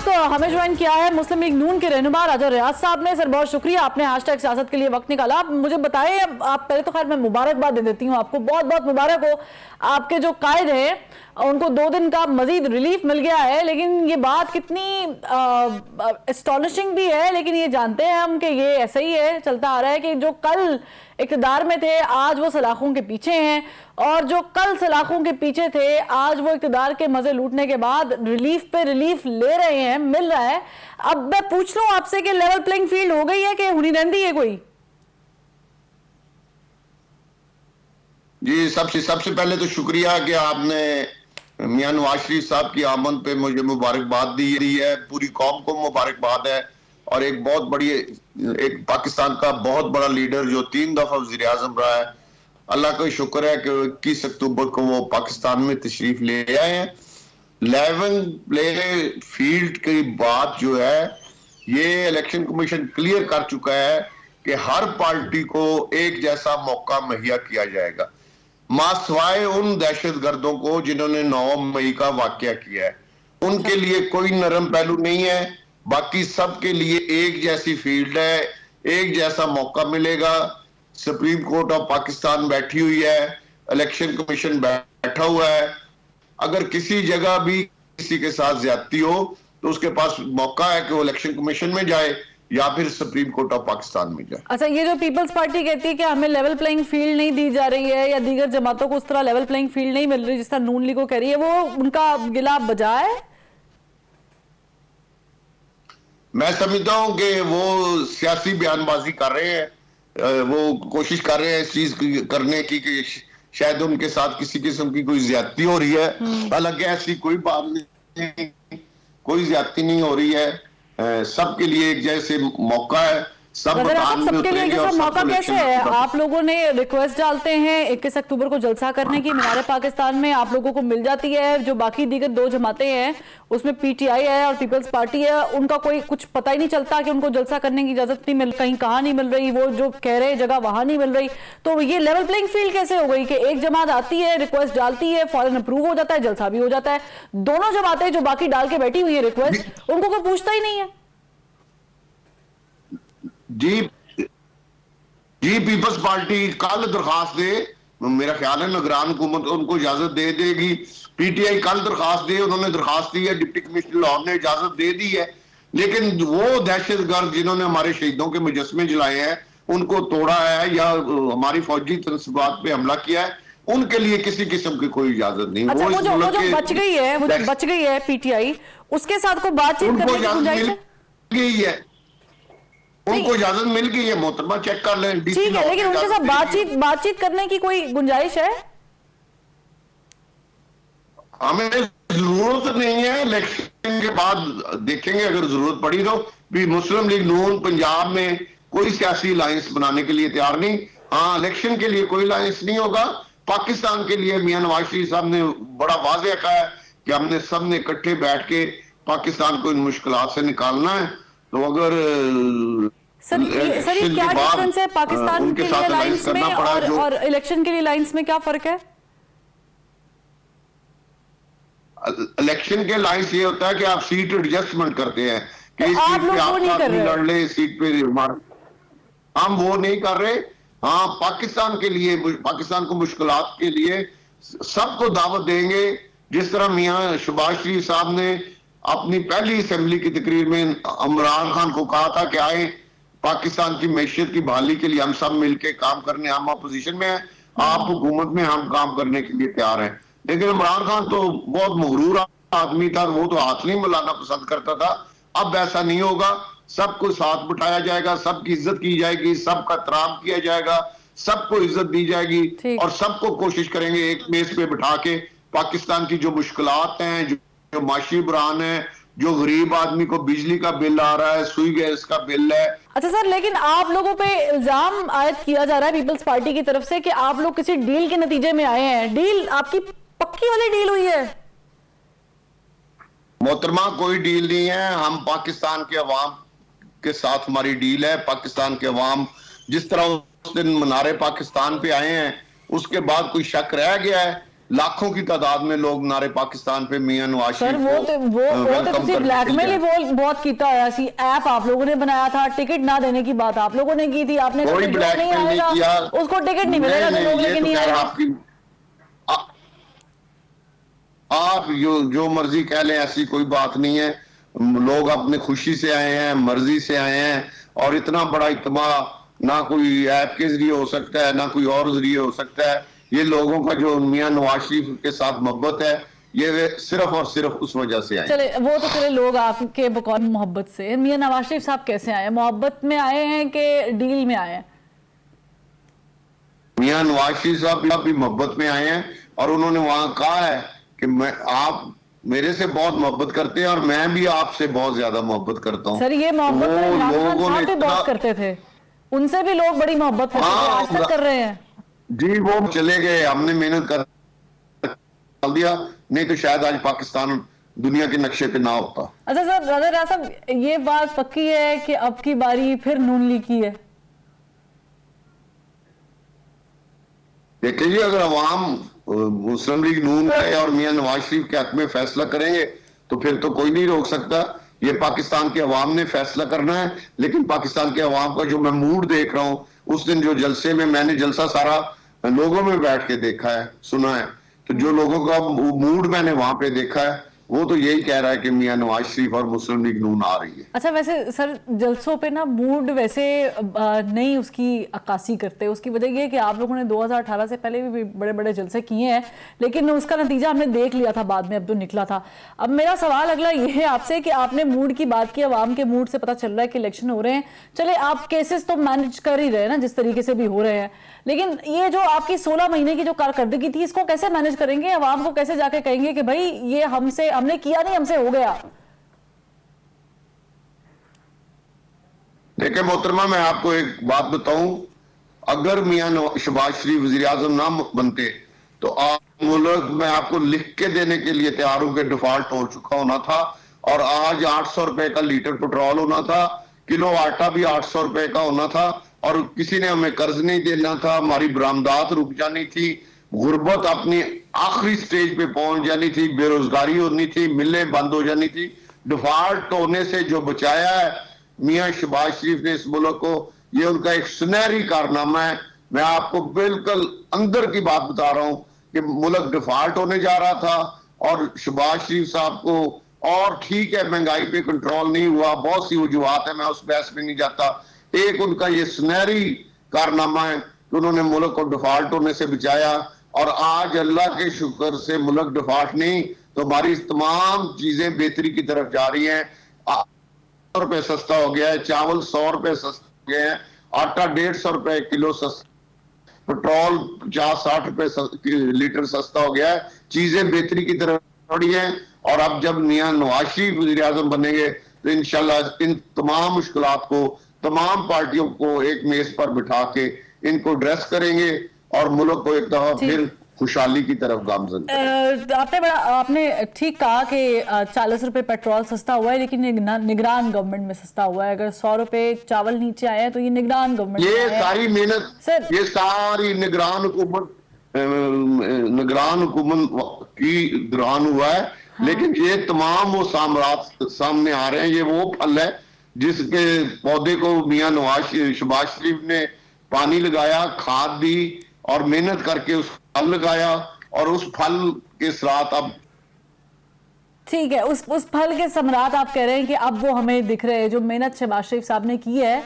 साथ हमें ज्वाइन किया है मुस्लिम लीग नून के रहनुमा राजा रियाज साहब ने। सर बहुत शुक्रिया, आपने हैशटैग सियासत के लिए वक्त निकाला। आप मुझे बताएं, आप पहले तो खैर मैं मुबारकबाद दे देती हूँ आपको, बहुत बहुत मुबारक हो। आपके जो कायद हैं उनको 2 दिन का मजीद रिलीफ मिल गया है, लेकिन ये बात कितनी एस्टॉनिशिंग भी है, लेकिन ये जानते हैं हम कि ये ऐसा ही है, चलता आ रहा है कि जो कल इक़्तिदार में थे आज वो सलाखों के पीछे हैं, और जो कल सलाखों के पीछे थे आज वो इक़्तिदार के मजे लूटने के बाद रिलीफ पे रिलीफ ले रहे हैं, मिल रहा है। अब मैं पूछ लूं आपसे कि लेवल प्लेइंग फील्ड हो गई है कि हुनी रहती है कोई? जी, सबसे पहले तो शुक्रिया कि आपने मियां नवाज शरीफ साहब की आमद पे मुझे मुबारकबाद दी है। पूरी कौम को मुबारकबाद है, और एक बहुत बड़ी, एक पाकिस्तान का बहुत बड़ा लीडर जो 3 दफा वज़ीर आज़म रहा है, अल्लाह का शुक्र है कि 21 अक्टूबर को वो पाकिस्तान में तशरीफ ले आए हैं। लेवल प्ले फील्ड की बात जो है, ये इलेक्शन कमीशन क्लियर कर चुका है कि हर पार्टी को एक जैसा मौका मुहैया किया जाएगा, मासवाए उन दहशतगर्दों को जिन्होंने 9 मई का वाकया किया है। उनके लिए कोई नरम पहलू नहीं है, बाकी सबके लिए एक जैसी फील्ड है, एक जैसा मौका मिलेगा। सुप्रीम कोर्ट ऑफ पाकिस्तान बैठी हुई है, इलेक्शन कमीशन बैठा हुआ है। अगर किसी जगह भी किसी के साथ ज्यादती हो तो उसके पास मौका है कि वो इलेक्शन कमीशन में जाए या फिर सुप्रीम कोर्ट ऑफ पाकिस्तान में जाए। अच्छा, ये जो पीपल्स पार्टी कहती है कि हमें लेवल प्लेइंग फील्ड नहीं दी जा रही है, या दीगर जमातों को उस तरह लेवल प्लेइंग फील्ड नहीं मिल रही जिस तरह नून लीग को कह रही है, वो उनका गिला बजा है? मैं समझता हूं कि वो सियासी बयानबाजी कर रहे हैं, वो कोशिश कर रहे हैं इस चीज करने की कि शायद उनके साथ किसी किस्म की कोई ज्यादती हो रही है। हालांकि ऐसी कोई बात नहीं, कोई ज्यादती नहीं हो रही है। सबके लिए एक जैसे मौका है, सब सबके लिए जैसा मौका कैसे है? आप लोगों ने रिक्वेस्ट डालते हैं 21 अक्टूबर को जलसा करने की मीनार पाकिस्तान में, आप लोगों को मिल जाती है। जो बाकी दीगर 2 जमातें हैं उसमें पीटीआई है और पीपल्स पार्टी है, उनका कोई कुछ पता ही नहीं चलता कि उनको जलसा करने की इजाजत नहीं मिल, कहीं कहाँ नहीं मिल रही, वो जो कह रहे जगह वहां नहीं मिल रही। तो ये लेवल प्लेइंग फील्ड कैसे हो गई कि एक जमात आती है, रिक्वेस्ट डालती है, फौरन अप्रूव हो जाता है, जलसा भी हो जाता है। दोनों जमातें जो बाकी डाल के बैठी हुई है रिक्वेस्ट, उनको कोई पूछता ही नहीं है। जी, पीपल्स पार्टी कल दरखास्त दे, मेरा ख्याल है निगरान हुकूमत उनको इजाजत दे देगी। पीटीआई कल दरखास्त दे, उन्होंने दरखास्त दी है, डिप्टी कमिश्नर लाहौर ने इजाजत दे दी है, लेकिन वो दहशतगर्द जिन्होंने हमारे शहीदों के मुजस्समे जलाए हैं, उनको तोड़ा है या हमारी फौजी तनसीबात पे हमला किया है, उनके लिए किसी किस्म की कोई इजाजत नहीं। अच्छा, वो जो बच गई है, वो बच गई है पीटीआई, उसके साथ को बातचीत करने की गुंजाइश है? उनको इजाजत मिल गई है, मोहतरमा चेक कर लें। ठीक है, लेकिन उनके साथ बातचीत करने की कोई गुंजाइश है? हमें जरूरत नहीं है, इलेक्शन के बाद देखेंगे अगर जरूरत पड़ी तो। भी मुस्लिम लीग नून पंजाब में कोई सियासी अलायंस बनाने के लिए तैयार नहीं। हाँ, इलेक्शन के लिए कोई अलायंस नहीं होगा। पाकिस्तान के लिए मियां नवाज शरीफ साहब ने बड़ा वाज़ेह कहा है कि हमने सब ने इकट्ठे बैठ के पाकिस्तान को इन मुश्किलात से निकालना है। तो अगर सर ये क्या डिफरेंस है पाकिस्तान के लिए अलायंस में और इलेक्शन के लिए अलायंस में, क्या फर्क है? इलेक्शन के अलायंस ये होता है कि आप सीट एडजस्टमेंट करते हैं कि तो इस आप सीट पे लोग वो नहीं कर रहे, लड़ ले, सीट पे हम वो नहीं कर रहे। हाँ, पाकिस्तान के लिए, पाकिस्तान को मुश्किलात के लिए सबको दावत देंगे। जिस तरह मियां शहबाज शरीफ साहब ने अपनी पहली असेंबली की तकरीर में इमरान खान को कहा था कि आए पाकिस्तान की मैशियत की बहाली के लिए हम सब मिलकर काम करने, हम अपोजिशन में हैं, आप हुकूमत में, हम काम करने के लिए तैयार हैं। लेकिन इमरान खान तो बहुत मगरूर आदमी था, वो तो हाथ नहीं मिलाना पसंद करता था। अब ऐसा नहीं होगा, सबको साथ बिठाया जाएगा, सबकी इज्जत की जाएगी, सबका एहतराम किया जाएगा, सबको इज्जत दी जाएगी, और सबको कोशिश करेंगे एक मेज पे बिठा के पाकिस्तान की जो मुश्किलात हैं, जो माशी बुरान है, जो गरीब आदमी को बिजली का बिल आ रहा है, सुई गैस का बिल है। अच्छा सर, लेकिन आप लोगों पे इल्जाम आयद किया जा रहा है पीपल्स पार्टी की तरफ से कि आप लोग किसी डील के नतीजे में आए हैं। डील आपकी पक्की वाली डील हुई है? मोहतरमा, कोई डील नहीं है। हम पाकिस्तान के अवाम के साथ हमारी डील है। पाकिस्तान के अवाम जिस तरह उस दिन मनारे पाकिस्तान पे आए हैं, उसके बाद कोई शक रह गया है लाखों की तादाद में लोग नारे पाकिस्तान पे मियां नवाज सर शरीफ वो को तो वेलकम तुसी ब्लैकमेल ही करते हैं। बहुत कीता होया सी। ऐप आप लोगों ने बनाया था, टिकट ना देने की बात आप लोगों ने की थी। आपने कहा कोई कि जो ब्लैकमेल नहीं आएगा किया, उसको टिकट नहीं मिलेगा, जो लोग ये लेके तो नहीं खैर आएगा। आपकी आप जो मर्जी कह लें, ऐसी कोई बात नहीं है। लोग अपने खुशी से आए हैं, मर्जी से आए हैं, और इतना बड़ा इज्तिमा ना कोई ऐप के जरिए हो सकता है ना कोई और जरिए हो सकता है। ये लोगों का जो मियां नवाज शरीफ के साथ मोहब्बत है, ये सिर्फ और सिर्फ उस वजह से आए। चले वो तो चले लोग आपके बकौल मोहब्बत से। मियां नवाज शरीफ साहब कैसे आए? मोहब्बत में आए हैं कि डील में आए हैं? मियां नवाज शरीफ साहब भी मोहब्बत में आए हैं, और उन्होंने वहां कहा है कि आप मेरे से बहुत मोहब्बत करते हैं और मैं भी आपसे बहुत ज्यादा मोहब्बत करता हूं। सर ये मोहब्बत तो इमरान खान साहब भी बहुत करते थे, उनसे भी लोग बड़ी मोहब्बत करते थे, आज तक कर रहे हैं। जी वो चले गए, हमने मेहनत कर दिया, नहीं तो शायद आज पाकिस्तान दुनिया के नक्शे पे ना होता। अच्छा सर, रज़ा साहब ये बात पक्की है कि अब की बारी फिर नून लीग की है? देखिए, अगर अवाम मुस्लिम लीग नून का और मियां नवाज शरीफ के हक में फैसला करेंगे तो फिर तो कोई नहीं रोक सकता। ये पाकिस्तान के अवाम ने फैसला करना है। लेकिन पाकिस्तान के अवाम का जो मैं मूड देख रहा हूँ, उस दिन जो जलसे में मैंने जलसा सारा लोगों में बैठ के देखा है, सुना है, तो जो लोगों का मूड मैंने वहां पे देखा है, वो तो यही कह रहा है कि मियां नवाज शरीफ और मुस्लिम लीग नून आ रही है। अच्छा वैसे सर जलसों पे ना मूड वैसे नहीं उसकी अक्कासी करते। उसकी वजह ये है कि आप लोगों ने 2018 से पहले भी बड़े बड़े जलसे किए हैं, लेकिन उसका नतीजा हमने देख लिया था बाद में, अब जो निकला था। अब मेरा सवाल अगला ये है आपसे कि आपने मूड की बात की, अवाम के मूड से पता चल रहा है कि इलेक्शन हो रहे हैं। चले आप केसेस तो मैनेज कर ही रहे हैं ना, जिस तरीके से भी हो रहे हैं, लेकिन ये जो आपकी 16 महीने की जो कारकर्दगी थी, इसको कैसे मैनेज करेंगे? अवाम को कैसे जाके कहेंगे कि भाई ये हमने किया नहीं, हमसे हो गया? देखिए मोहतरमा, मैं आपको एक बात बताऊं, अगर मियां शहबाज शरीफ वजीर आजम ना बनते तो आप मुल्क में आपको लिख के देने के लिए तैयार हूं कि डिफॉल्ट हो चुका होना था, और आज 800 रुपए का लीटर पेट्रोल होना था, किलो आटा भी 800 रुपए का होना था, और किसी ने हमें कर्ज नहीं देना था, हमारी बरामदात रुक जानी थी, गुर्बत अपनी आखिरी स्टेज पे पहुंच जानी थी, बेरोजगारी होनी थी, मिलें बंद हो जानी थी। डिफॉल्ट होने से जो बचाया है मियां शहबाज शरीफ ने इस मुल्क को, ये उनका एक सुनहरी कारनामा है। मैं आपको बिल्कुल अंदर की बात बता रहा हूं कि मुल्क डिफॉल्ट होने जा रहा था, और शहबाज शरीफ साहब को, और ठीक है महंगाई पे कंट्रोल नहीं हुआ, बहुत सी वजूहात है, मैं उस बहस में नहीं जाता। एक उनका ये सुनहरी कारनामा है कि उन्होंने मुल्क को डिफॉल्ट होने से बचाया, और आज अल्लाह के शुक्र से मुल्क डिफॉल्ट नहीं तो हमारी तमाम चीजें बेहतरी की तरफ जा रही हैं। 100 रुपए सस्ता हो गया है, चावल 100 रुपए सस्ता हो गया है, आटा 150 रुपए किलो सस्ता, पेट्रोल 50-60 रुपए लीटर सस्ता हो गया है, चीजें बेहतरी की तरफ बढ़ी हैं। और अब जब मियां नवाज शरीफ वज़ीर आज़म बनेंगे तो इंशाल्लाह इन तमाम मुश्किलात को तमाम पार्टियों को एक मेज पर बिठा के इनको ड्रेस करेंगे और मुल्क को एक दफा फिर खुशहाली की तरफ गामजन। आपने ठीक कहा कि 40 रुपए पेट्रोल सस्ता हुआ है, लेकिन निगरान गवर्नमेंट में सस्ता हुआ है। अगर 100 रुपए चावल नीचे आए हैं तो ये निगरान गवर्नमेंट, ये सारी मेहनत, ये सारी निगरान हुकूमत की दौरान हुआ है। हाँ। लेकिन ये तमाम वो साम्राज्य सामने आ रहे हैं। ये वो फल है जिसके पौधे को मियां शहबाज शरीफ ने पानी लगाया, खाद दी और मेहनत करके उस फल लगाया, और उस फल के साथ अब ठीक है, उस फल के समरात आप कह रहे हैं कि अब वो हमें दिख रहे हैं। जो मेहनत शहबाज शरीफ साहब ने की है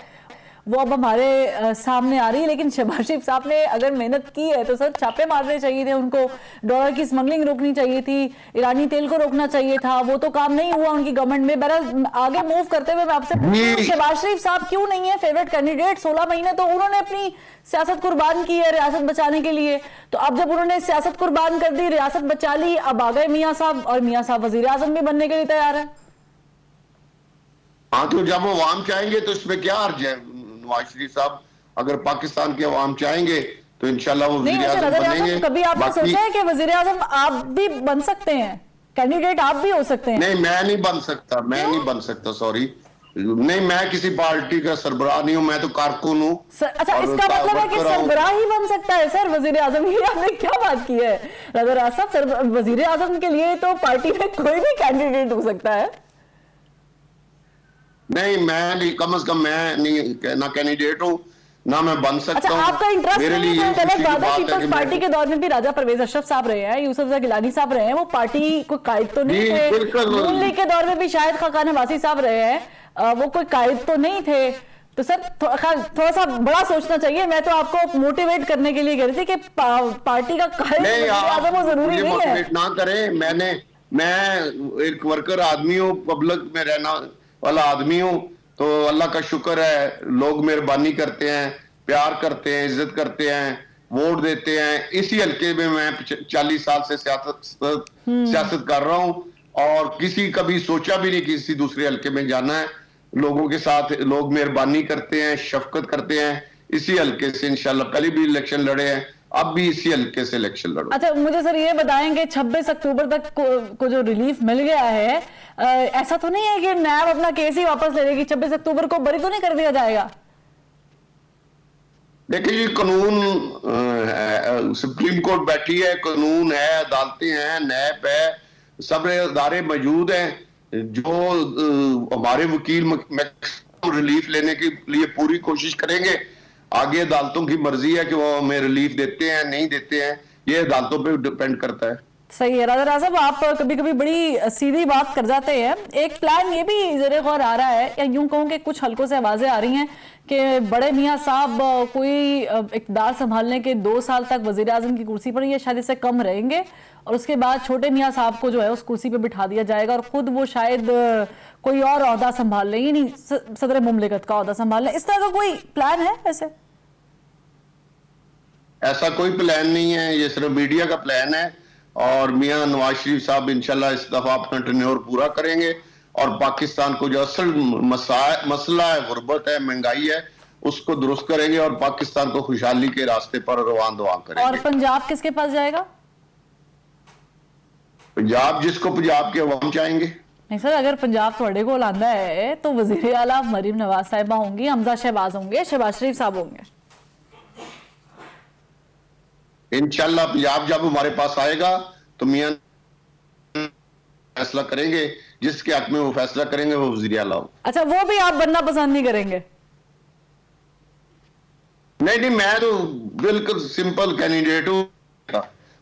वो अब हमारे सामने आ रही है। लेकिन शहबाज शरीफ साहब ने अगर मेहनत की है तो सर छापे मारने चाहिए थे उनको, डॉलर की स्मगलिंग रोकनी चाहिए थी, ईरानी तेल को रोकना चाहिए था, वो तो काम नहीं हुआ उनकी गवर्नमेंट में। बहरहाल आगे मूव करते हुए मैं आपसे पूछूं, शहबाज शरीफ साहब क्यों नहीं है फेवरेट कैंडिडेट? 16 महीने तो उन्होंने अपनी सियासत कुर्बान की है रियासत बचाने के लिए, तो अब जब उन्होंने सियासत कुर्बान कर दी, रियासत बचा ली, अब आ गए मियां साहब, और मियां साहब वजीर आजम भी बनने के लिए तैयार है। हाँ, तो जब वो अवाम चाहेंगे तो इसमें क्या अर्ज है? नवाज शरीफ साहब अगर पाकिस्तान के अवाम चाहेंगे तो इंशाल्लाह वो वज़ीर आज़म बनेंगे। कभी आपने सोचा है कि वज़ीर आज़म आप भी बन सकते हैं, कैंडिडेट आप भी हो सकते हैं? नहीं, मैं नहीं बन सकता, मैं नहीं बन सकता, सॉरी, नहीं, मैं किसी पार्टी का सरबराह नहीं हूं, मैं तो कारकुन हूं। अच्छा, और इसका मतलब है कि वर्कर हूं। सरबराह ही बन सकता है सर वजीर आजम? ये आपने क्या बात की है राजा राज साहब? वजीर आजम के लिए तो पार्टी में कोई भी कैंडिडेट हो सकता है। नहीं, मैं नहीं, कम से कम मैं नहीं, ना कैंडिडेट हूं, ना मैं बन सकता अच्छा, हूं। आपका इंटरेस्ट मेरे नहीं लिए है तो ये गलत खुशी की बात है। बात है पीपल्स कि पार्टी मैं, के दौर में भी राजा परवेज अशरफ साहब रहे हैं, यूसुफ गिलानी साहब रहे हैं, वो पार्टी को कायद तो नहीं जी, थे। बिल्कुल। नून लीग के दौर में भी शायद खाकान नवासी साहब रहे हैं, वो कोई कायद तो नहीं थे। तो सर थोड़ा सा बड़ा सोचना चाहिए। मैं तो आपको मोटिवेट करने के लिए कह रही थी कि पार्टी का कायद नहीं, आप आजम वो जरूरी मुझे नहीं है। मोटिवेट ना करें। मैं एक वर्कर आदमी हूँ, पब्लिक में रहना वाला आदमी हूँ, तो अल्लाह का शुक्र है, लोग मेहरबानी करते हैं, प्यार करते हैं, इज्जत करते हैं, वोट देते हैं। इसी हल्के में मैं 40 साल से सियासत कर रहा हूँ, और किसी कभी सोचा भी नहीं किसी दूसरे हल्के में जाना है। लोगों के साथ लोग मेहरबानी करते हैं, शफकत करते हैं। इसी हल्के से इंशाल्लाह पहले भी इलेक्शन लड़े हैं, अब भी इसी हल्के से इलेक्शन लड़ो। अच्छा, मुझे सर ये बताएंगे 26 अक्टूबर तक को जो रिलीफ मिल गया है, ऐसा तो नहीं है कि नैब अपना केस ही वापस ले लेगी? 26 अक्टूबर को बरी तो नहीं कर दिया जाएगा? देखिए जी, कानून, सुप्रीम कोर्ट बैठी है, कानून है, अदालतें हैं, नैब है, सब इदारे मौजूद हैं। जो हमारे वकील मैक्सिमम रिलीफ लेने के लिए पूरी कोशिश करेंगे। आगे अदालतों की मर्जी है कि वो हमें रिलीफ देते हैं नहीं देते हैं, ये अदालतों पे डिपेंड करता है। सही है राजा राज साहब, आप कभी कभी बड़ी सीधी बात कर जाते हैं। एक प्लान ये भी ज़रे गौर आ रहा है, या यूं कहूं कि कुछ हल्कों से आवाजें आ रही हैं कि बड़े मियां साहब कोई इक़्तिदार संभालने के 2 साल तक वजीर आजम की कुर्सी पर या शायद इससे कम रहेंगे, और उसके बाद छोटे मियां साहब को जो है उस कुर्सी पे बिठा दिया जाएगा, और खुद वो शायद कोई और ओहदा संभाल लें, यानी सदर मुमलिकत का ओहदा संभाल लें। इस तरह का कोई प्लान है वैसे? ऐसा कोई प्लान नहीं है, ये सिर्फ मीडिया का प्लान है। और मियां नवाज शरीफ साहब इंशाल्लाह इस दफा अपना टेन्योर पूरा करेंगे, और पाकिस्तान को जो असल मसला है, गुर्बत है, महंगाई है, उसको दुरुस्त करेंगे, और पाकिस्तान को खुशहाली के रास्ते पर रवान दवा करेंगे। और पंजाब किसके पास जाएगा? पंजाब जिसको पंजाब के अवाम चाहेंगे। नहीं सर, अगर पंजाब थोड़े को लांदा है तो वजीर आला मरीम नवाज साहिबा होंगी, हमजा शहबाज होंगे, शहबाज शरीफ साहब होंगे। इंशाल्लाह पंजाब जब हमारे पास आएगा तो मियां फैसला करेंगे, जिसके हक में वो फैसला करेंगे वो वजीर आला हो। अच्छा, वो भी आप बनना पसंद नहीं करेंगे? नहीं, मैं तो बिल्कुल सिंपल कैंडिडेट हूँ।